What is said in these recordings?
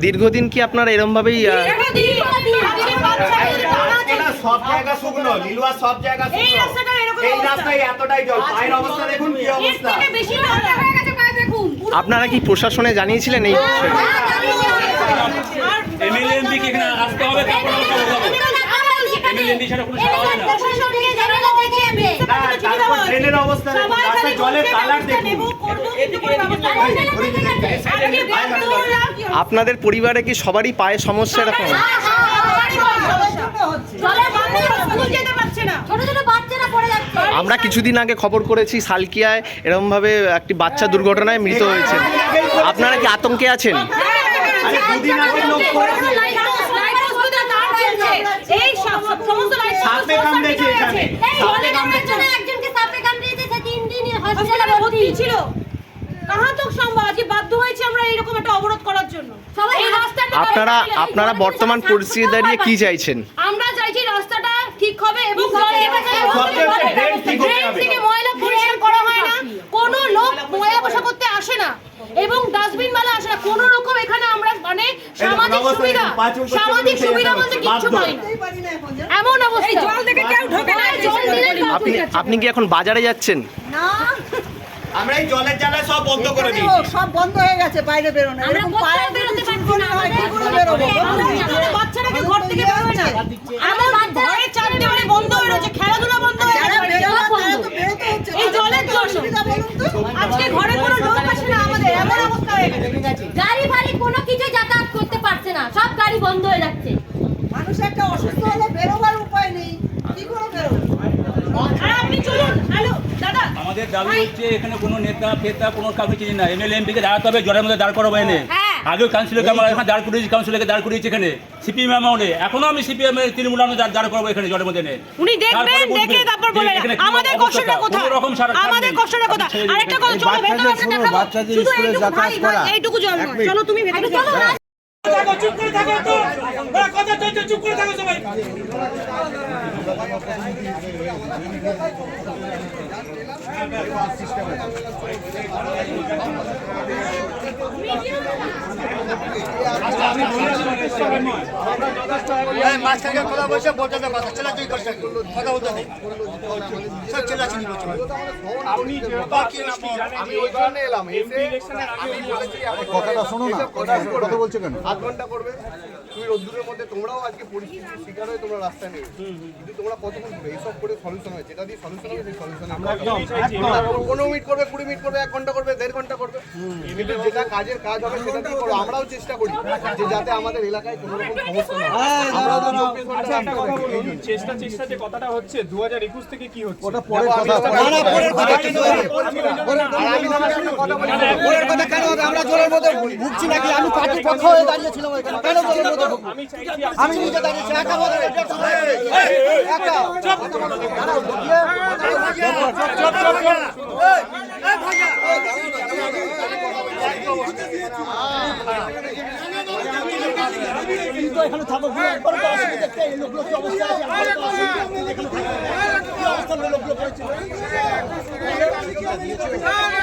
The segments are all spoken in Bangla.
দীর্ঘদিন কি আপনারা এরকম ভাবেই সব জায়গা শুকনো, লিলুয়া সব জায়গা শুকনো, এই রাস্তায় এতটাই জল, পায়ের অবস্থা দেখুন কি অবস্থা। আপনারা কি প্রশাসনে জানিয়েছিলেন এই বিষয়ে? এমএলএমপি কি এখানে আসতে হবে? এমএলএমপি ছাড়া কোনো সাড়া হয় না। ট্রেনের অবস্থা দেখুন, রাস্তায় জলের কালার দেখুন। আপনাদের পরিবারে কি সবারই পায়ে সমস্যা এরকম? আমরা কিছুদিন আগে খবর করেছি সালকিয়ায় এরকমভাবে একটি বাচ্চা দুর্ঘটনায় মৃত হয়েছে। আপনারা কি আতঙ্কে আছেন? দুদিন আগে লোক করেছে, সাপে কামড়েছে এখানে, সাপে কামড়েছে। আপনারা বর্তমান পরিস্থিতি দাঁড়িয়ে কি চাইছেন? আমরা চাইছি রাস্তাটা ঠিক হবে এবং ময়লা পরিষ্কার করা হয় না, কোনো লোক ময়লা বসা করতে আসে না এবং ডাস্টবিন মালা আসে না কোনো রকম। এখানে আমরা মানে সামাজিক সুবিধা বলতে কিচ্ছু পাই না, এমন অবস্থা। জল থেকে কেউ ঢোকে না। আপনি কি এখন বাজারে যাচ্ছেন? না, আমরা এই জলের জ্বালায় সব বন্ধ করে দিই, সব বন্ধ হয়ে গেছে, বাইরে বেরোনো। এরকম পায়ে বেরোতে পারছি না, কি করে বেরোবো? বাচ্চাটাকে ঘর থেকে বেরোবে না, আমার ঘরে চাপ দেওয়ালে বন্ধ হয়ে রয়েছে, খেলাধুলা বন্ধ হয়ে গেছে এই জলের জন্য। আজকে ঘরে কোনো লোক আসে না, আমাদের এমন অবস্থা হয়ে গেছে। গাড়ি ফাড়ি কোনো কিছু যাতায়াত করতে পারছে না, সব গাড়ি বন্ধ হয়ে যাচ্ছে। মানুষ একটা অসুস্থ হলে বেরোবার উপায় নেই, কি করে বেরোবে? আপনি চলুন। হ্যালো দাদা, আমাদের দাবি হচ্ছে এখানে কোনো নেতা ফেতা কোনো কাউকে চিনি না, এমএলএমপিকে দাঁড়াতে হবে, জলের মধ্যে দাঁড় করাবো এনে। আগেও কাউন্সিলরকে আমরা এখানে দাঁড় করিয়েছি, কাউন্সিলরকে দাঁড় করিয়েছি এখানে সিপিএম আমলে, এখনো আমি সিপিএম এর তৃণমূল দাঁড় করবো এখানে জলের মধ্যে এনে। উনি দেখবেন, দেখে তারপর বলেন আমাদের কষ্টটা কোথায়, আমাদের কষ্টটা কোথায়। আরেকটা কথা, চলো ভেতরে আমরা দেখাবো, শুধু এইটুকু জল নয়, চলো তুমি ভেতরে চলো। চুপ করে থাকো তো, কথা চলছে, চুপ করে থাকো সবাই। মাঝখানে কথা বলছে, বলতে কথা চলে তুই করছে কথা বলতে নেই, সব চেলাচিনি করছে। আমি ওই জন্য এলাম, আমি বলেছি কথাটা শোনো না, কথা বলছো কেন? আধ ঘন্টা করবে, তুমি রোদ্দুরের মধ্যে তোমরাও আজকে পরিস্থিতির শিকার হয়ে তোমরা রাস্তায় নেবে, কিন্তু তোমরা কতক্ষণ করবে? এইসব করে সলিউশন হয়, যেটা দিয়ে সলিউশন হবে সেই সলিউশন 15 মিনিট করবে, 20 মিনিট করবে, 1 ঘন্টা করবে, 1.5 ঘন্টা করবে, কিন্তু যেটা কাজের কাজ হবে সেটা দিয়ে করো। আমরাও চেষ্টা করি যে যাতে আমাদের এলাকায় কোনো রকম সমস্যা না হয়। আমরাও তো 24 ঘন্টা একটা কথা বলুন, চেষ্টা যে কথাটা হচ্ছে 2021 থেকে কি হচ্ছে? ওটা পরের কথা, পরের কথা কেন হবে? পরের কথা কেন হবে? আমরা জলের মধ্যে ভুগছি নাকি? আমি পার্টির পক্ষ হয়ে দাঁড়িয়েছিলাম এখানে, কেন জলের মধ্যে ভুগবো? আমি নিজে দাঁড়িয়েছি, একা বলে একা এখানে থাকো, লোকগুলো কি অবস্থা আছে, অবস্থা লোকগুলো করেছিল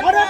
অনেক